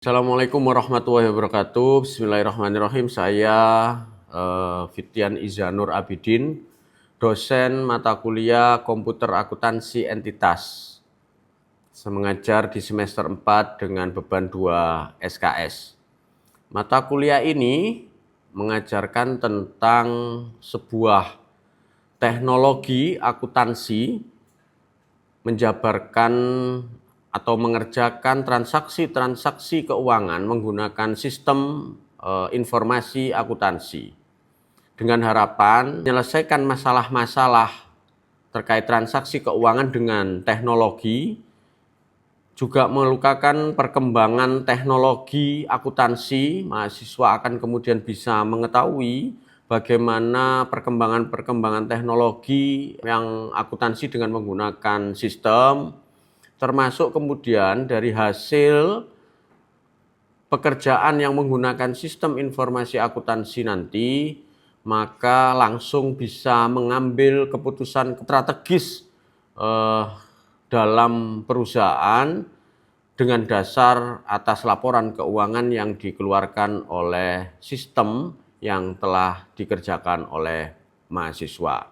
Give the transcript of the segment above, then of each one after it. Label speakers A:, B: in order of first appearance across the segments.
A: Assalamualaikum warahmatullahi wabarakatuh. Bismillahirrahmanirrahim. Saya Fitian Izanur Abidin, dosen mata kuliah Komputer Akuntansi Entitas. Saya mengajar di semester 4 dengan beban 2 SKS. Mata kuliah ini mengajarkan tentang sebuah teknologi akuntansi menjabarkan atau mengerjakan transaksi-transaksi keuangan menggunakan sistem informasi akuntansi dengan harapan menyelesaikan masalah-masalah terkait transaksi keuangan dengan teknologi, juga melukakan perkembangan teknologi akuntansi. Mahasiswa akan kemudian bisa mengetahui bagaimana perkembangan teknologi yang akuntansi dengan menggunakan sistem, termasuk kemudian dari hasil pekerjaan yang menggunakan sistem informasi akuntansi nanti, maka langsung bisa mengambil keputusan strategis dalam perusahaan dengan dasar atas laporan keuangan yang dikeluarkan oleh sistem yang telah dikerjakan oleh mahasiswa.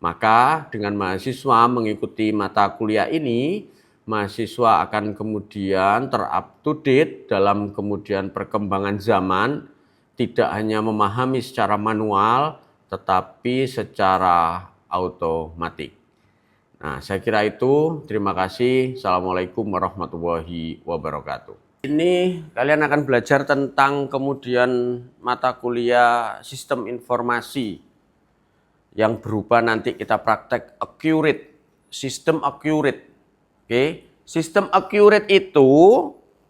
A: Maka dengan mahasiswa mengikuti mata kuliah ini, mahasiswa akan kemudian ter-up-to-date dalam kemudian perkembangan zaman, tidak hanya memahami secara manual, tetapi secara otomatik. Nah, saya kira itu. Terima kasih. Assalamualaikum warahmatullahi wabarakatuh. Ini kalian akan belajar tentang kemudian mata kuliah sistem informasi yang berupa nanti kita praktek accurate, sistem accurate. Oke, sistem accurate itu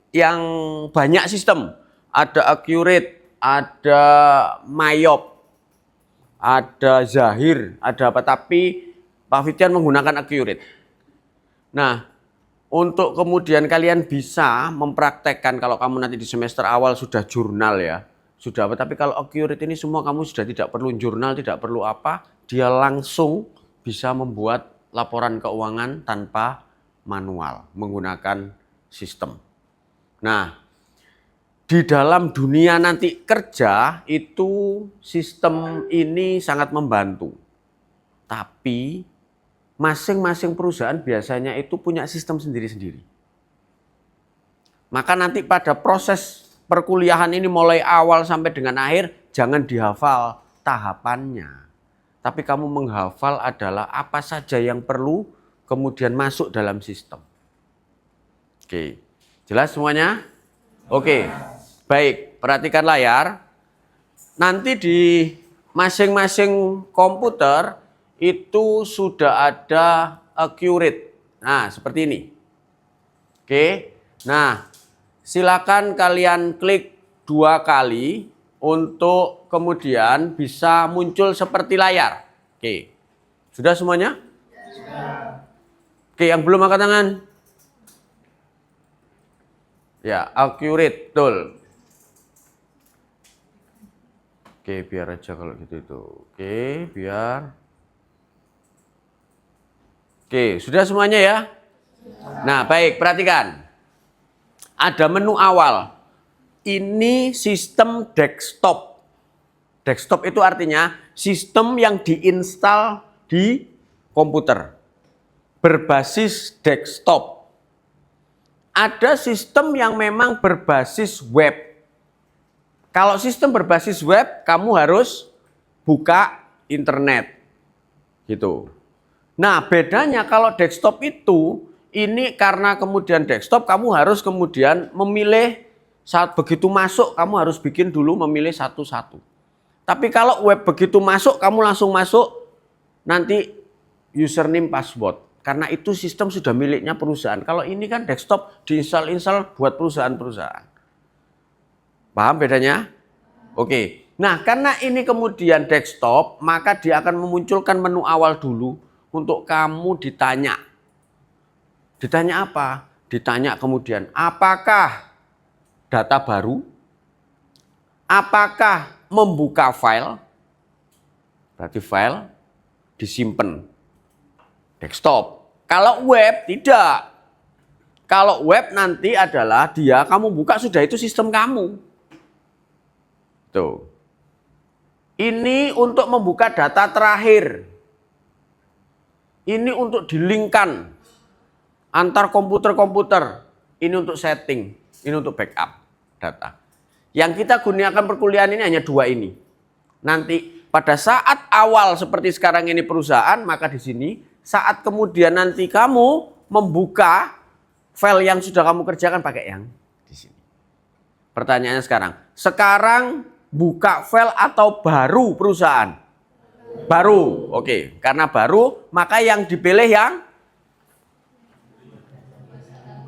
A: yang banyak sistem. Ada accurate, ada mayop, ada zahir, ada apa, tapi Pak Fitian menggunakan accurate. Nah, untuk kemudian kalian bisa mempraktekkan, kalau kamu nanti di semester awal sudah jurnal ya, sudah apa, tapi kalau accurate ini semua kamu sudah tidak perlu jurnal, tidak perlu apa, dia langsung bisa membuat laporan keuangan tanpa manual menggunakan sistem. Nah, di dalam dunia nanti kerja itu sistem ini sangat membantu. Tapi masing-masing perusahaan biasanya itu punya sistem sendiri-sendiri. Maka nanti pada proses perkuliahan ini mulai awal sampai dengan akhir jangan dihafal tahapannya. Tapi kamu menghafal adalah apa saja yang perlu kemudian masuk dalam sistem. Oke, jelas semuanya? Oke, baik, perhatikan layar. Nanti di masing-masing komputer itu sudah ada accurate. Nah, seperti ini. Oke, nah silakan kalian klik 2 kali untuk kemudian bisa muncul seperti layar. Oke, sudah semuanya? Oke, yang belum angkat tangan. Ya, accurate, betul. Oke, biar aja kalau gitu itu. Oke, biar. Oke, sudah semuanya ya? Nah, baik, perhatikan. Ada menu awal. Ini sistem desktop. Desktop itu artinya sistem yang diinstal di komputer. Berbasis desktop. Ada sistem yang memang berbasis web. Kalau sistem berbasis web, kamu harus buka internet. Gitu. Nah, bedanya kalau desktop itu, ini karena kemudian desktop, kamu harus kemudian memilih, saat begitu masuk, kamu harus bikin dulu memilih satu-satu. Tapi kalau web begitu masuk, kamu langsung masuk, nanti username, password. Karena itu sistem sudah miliknya perusahaan. Kalau ini kan desktop diinstal-install buat perusahaan-perusahaan. Paham bedanya? Oke. Nah, karena ini kemudian desktop, maka dia akan memunculkan menu awal dulu untuk kamu ditanya. Ditanya apa? Ditanya kemudian, apakah data baru? Apakah membuka file? Berarti file disimpan. Desktop. Kalau web tidak. Kalau web nanti adalah dia kamu buka sudah itu sistem kamu. Tuh. Ini untuk membuka data terakhir. Ini untuk dilingkan antar komputer-komputer. Ini untuk setting, ini untuk backup data. Yang kita gunakan perkuliahan ini hanya dua ini. Nanti pada saat awal seperti sekarang ini perusahaan, maka di sini saat kemudian nanti kamu membuka file yang sudah kamu kerjakan pakai yang di sini. Pertanyaannya sekarang buka file atau baru perusahaan? Baru, oke. Karena baru, maka yang dipilih yang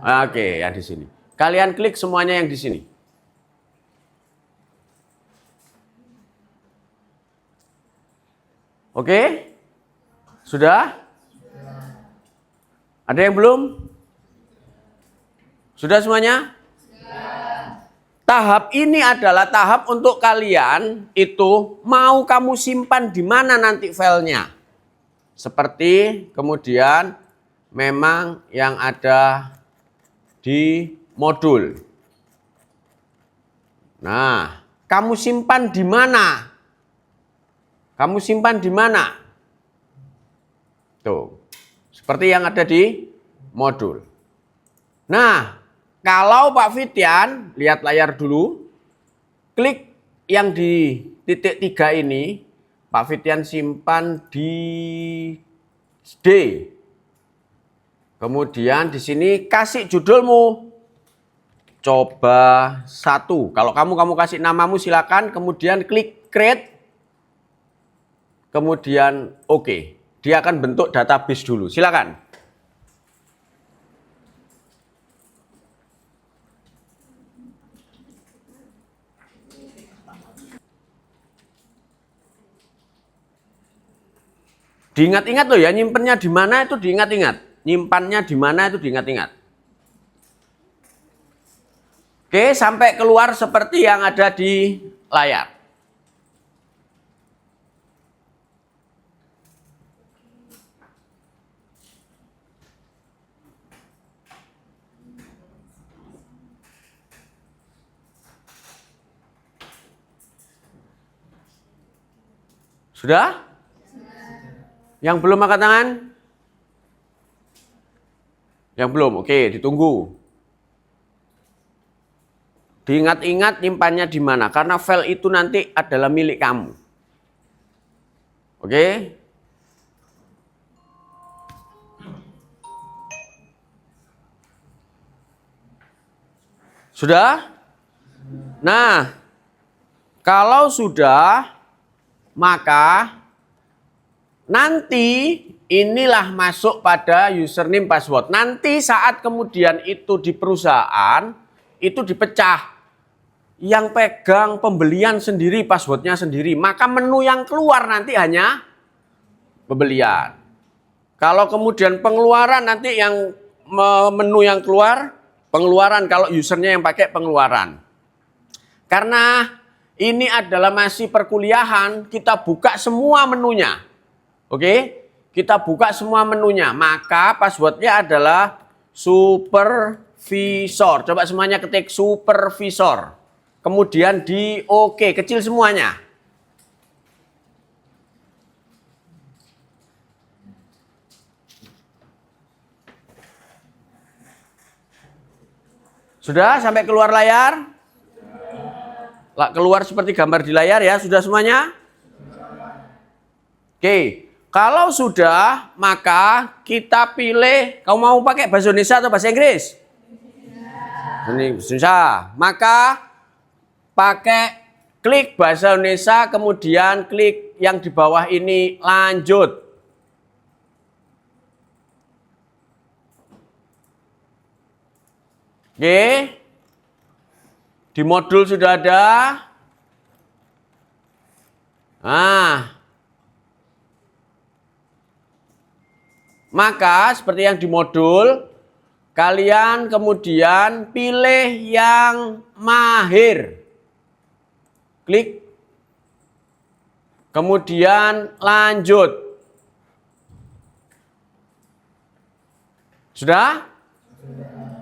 A: yang di sini. Kalian klik semuanya yang di sini. Oke? Sudah? Ada yang belum? Sudah semuanya? Tahap ini adalah tahap untuk kalian itu mau kamu simpan di mana nanti filenya. Seperti kemudian memang yang ada di modul. Nah, kamu simpan di mana? Kamu simpan di mana? Tuh, seperti yang ada di modul. Nah, kalau Pak Fitian, lihat layar dulu, klik yang di titik 3 ini, Pak Fitian simpan di D. Kemudian di sini kasih judulmu, coba 1. Kalau kamu kasih namamu silakan, kemudian klik create, kemudian oke. Dia akan bentuk database dulu, silakan. Diingat-ingat loh ya, nyimpennya di mana itu diingat-ingat. Nyimpannya di mana itu diingat-ingat. Oke, sampai keluar seperti yang ada di layar. Sudah? Yang belum angkat tangan? Yang belum, oke, ditunggu. Diingat-ingat nyimpannya di mana, karena file itu nanti adalah milik kamu. Oke? Sudah? Nah, kalau sudah, maka nanti inilah masuk pada username password. Nanti saat kemudian itu di perusahaan, itu dipecah. Yang pegang pembelian sendiri, passwordnya sendiri. Maka menu yang keluar nanti hanya pembelian. Kalau kemudian pengeluaran nanti yang menu yang keluar, pengeluaran kalau usernya yang pakai pengeluaran. Karena ini adalah masih perkuliahan, kita buka semua menunya. Oke, kita buka semua menunya, maka passwordnya adalah supervisor. Coba semuanya ketik supervisor. Kemudian di oke, kecil semuanya. Sudah sampai keluar layar? Keluar seperti gambar di layar ya, sudah semuanya? Oke. Kalau sudah, maka kita pilih, kamu mau pakai bahasa Indonesia atau bahasa Inggris? Ini bahasa Indonesia. Maka pakai klik bahasa Indonesia, kemudian klik yang di bawah ini, lanjut. Oke. Di modul sudah ada. Nah, maka seperti yang di modul, kalian kemudian pilih yang mahir. Klik. Kemudian lanjut. Sudah?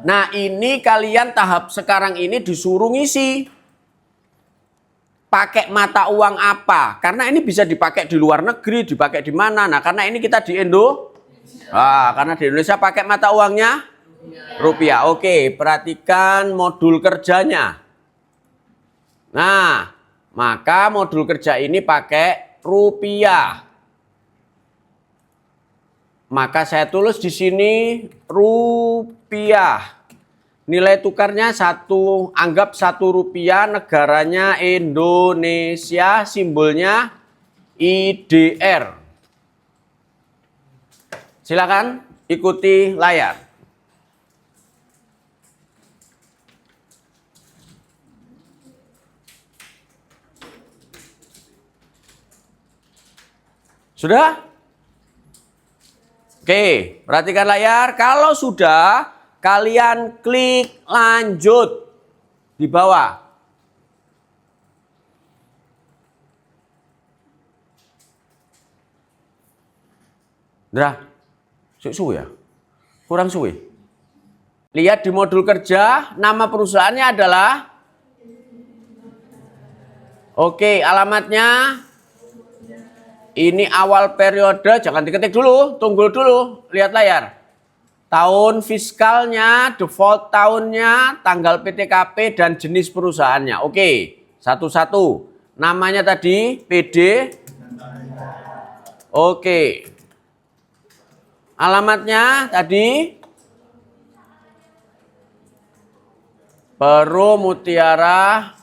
A: Nah, ini kalian tahap sekarang ini disuruh ngisi. Pakai mata uang apa? Karena ini bisa dipakai di luar negeri, dipakai di mana? Nah, karena ini kita di Indo. Karena di Indonesia pakai mata uangnya rupiah. Oke, perhatikan modul kerjanya. Nah, maka modul kerja ini pakai rupiah. Maka saya tulis di sini rupiah. Nilai tukarnya anggap 1 rupiah, negaranya Indonesia, simbolnya IDR. Silakan ikuti layar. Sudah? Oke, perhatikan layar. Kalau sudah, kalian klik lanjut di bawah. Nah, suwe ya? Kurang suwe. Lihat di modul kerja, nama perusahaannya adalah. Oke, alamatnya. Ini awal periode, jangan diketik dulu, tunggu dulu, lihat layar. Tahun fiskalnya, default tahunnya, tanggal PTKP, dan jenis perusahaannya. Oke, satu-satu. Namanya tadi PD. Oke. Alamatnya tadi Perum Mutiara.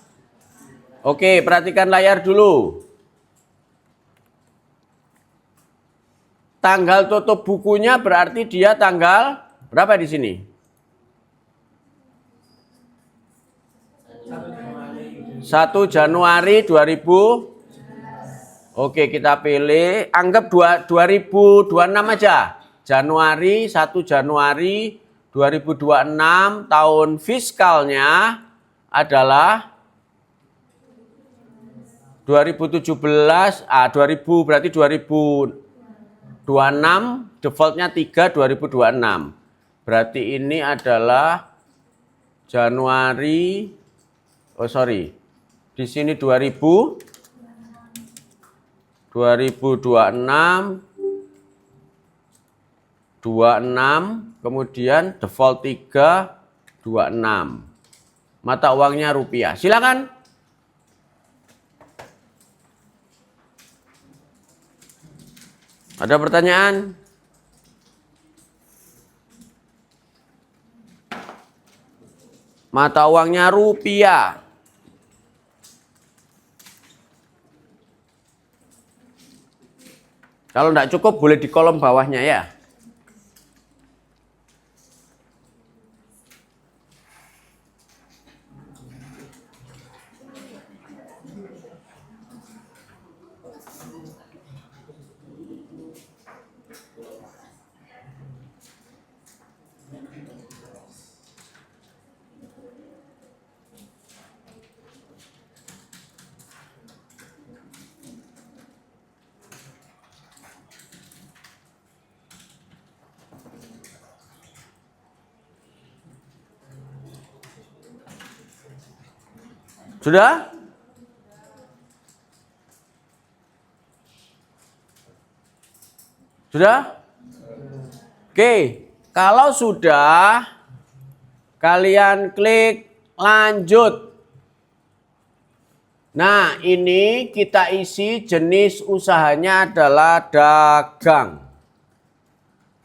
A: Oke, perhatikan layar dulu. Tanggal tutup bukunya berarti dia tanggal berapa di sini? 1 Januari 2000. Oke, kita pilih. Anggap 2026 aja. 1 Januari 2026. Tahun fiskalnya adalah 2017. 2000 berarti 2026, defaultnya 3 2026. Berarti ini adalah Januari. Di sini 2026, kemudian default 3 26. Mata uangnya rupiah. Silakan. Ada pertanyaan? Mata uangnya rupiah. Kalau tidak cukup boleh di kolom bawahnya ya. Sudah? Sudah? Oke, kalau sudah, kalian klik lanjut. Nah, ini kita isi jenis usahanya adalah dagang.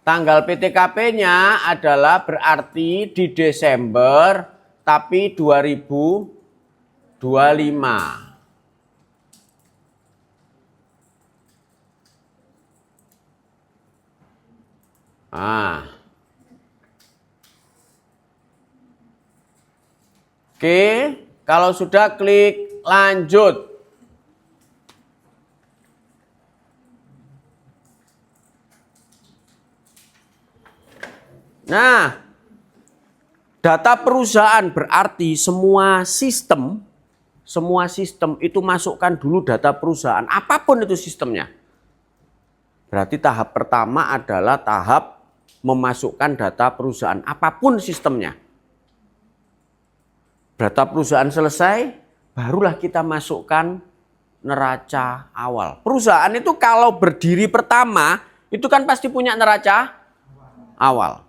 A: Tanggal PTKP-nya adalah berarti di Desember, tapi 2025. Oke, kalau sudah klik lanjut. Nah, data perusahaan berarti semua sistem itu masukkan dulu data perusahaan, apapun itu sistemnya. Berarti tahap pertama adalah tahap memasukkan data perusahaan, apapun sistemnya. Data perusahaan selesai, barulah kita masukkan neraca awal. Perusahaan itu kalau berdiri pertama, itu kan pasti punya neraca awal.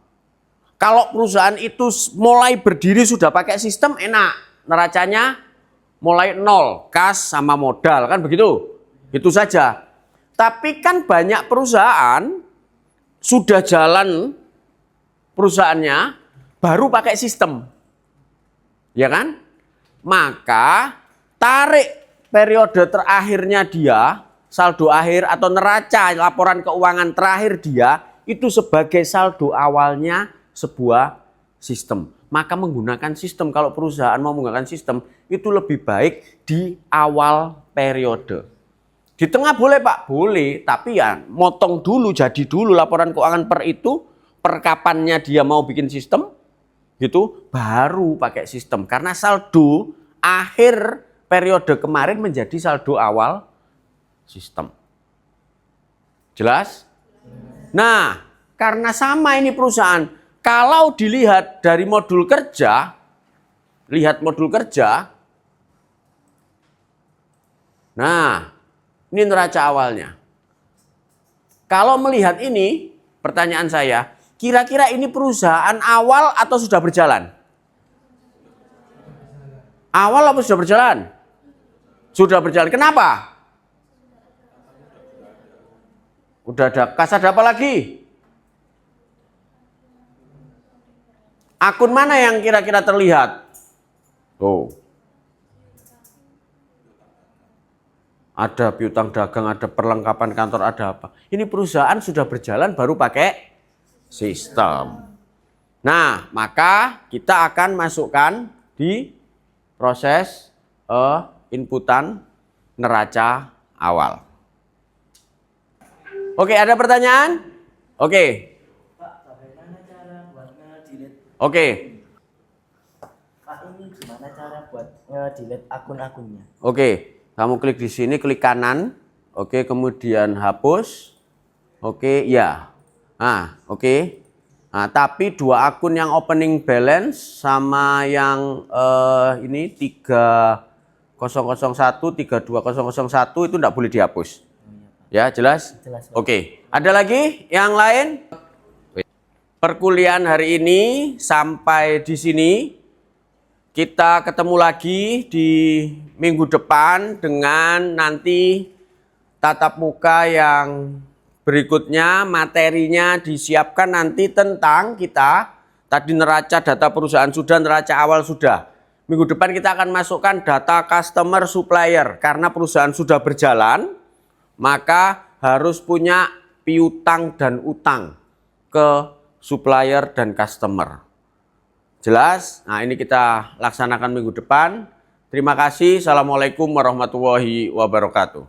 A: Kalau perusahaan itu mulai berdiri sudah pakai sistem, enak. Neracanya mulai nol, kas sama modal, kan begitu? Itu saja. Tapi kan banyak perusahaan sudah jalan perusahaannya baru pakai sistem. Ya kan? Maka tarik periode terakhirnya dia, saldo akhir atau neraca laporan keuangan terakhir dia itu sebagai saldo awalnya sebuah sistem. Maka menggunakan sistem, kalau perusahaan mau menggunakan sistem itu lebih baik di awal periode. Di tengah boleh Pak? Boleh, tapi ya motong dulu, jadi dulu laporan keuangan per itu, per kapannya dia mau bikin sistem, gitu, baru pakai sistem. Karena saldo akhir periode kemarin menjadi saldo awal sistem. Jelas? Nah, karena sama ini perusahaan, kalau dilihat dari modul kerja, lihat modul kerja, nah, ini neraca awalnya. Kalau melihat ini, pertanyaan saya, kira-kira ini perusahaan awal atau sudah berjalan? Awal apa sudah berjalan? Sudah berjalan. Kenapa? Udah ada kas, ada apa lagi? Akun mana yang kira-kira terlihat? Tuh. Ada piutang dagang, ada perlengkapan kantor, ada apa. Ini perusahaan sudah berjalan baru pakai sistem. Nah, maka kita akan masukkan di proses inputan neraca awal. Oke, ada pertanyaan? Oke.
B: Pak, bagaimana cara buat nge-delete?
A: Oke.
B: Pak, ini gimana cara buat nge-delete akun-akunnya?
A: Oke. Kamu klik di sini, klik kanan. Oke, kemudian hapus. Oke, ya. Nah, oke. Nah, tapi dua akun yang opening balance sama yang ini 3001, 32001 itu tidak boleh dihapus. Ya, jelas?
B: Jelas, Pak.
A: Oke. Ada lagi yang lain? Perkuliahan hari ini sampai di sini. Kita ketemu lagi di minggu depan dengan nanti tatap muka yang berikutnya. Materinya disiapkan nanti tentang kita, tadi neraca data perusahaan sudah, neraca awal sudah. Minggu depan kita akan masukkan data customer supplier. Karena perusahaan sudah berjalan, maka harus punya piutang dan utang ke supplier dan customer. Jelas? Nah, ini kita laksanakan minggu depan. Terima kasih. Assalamualaikum warahmatullahi wabarakatuh.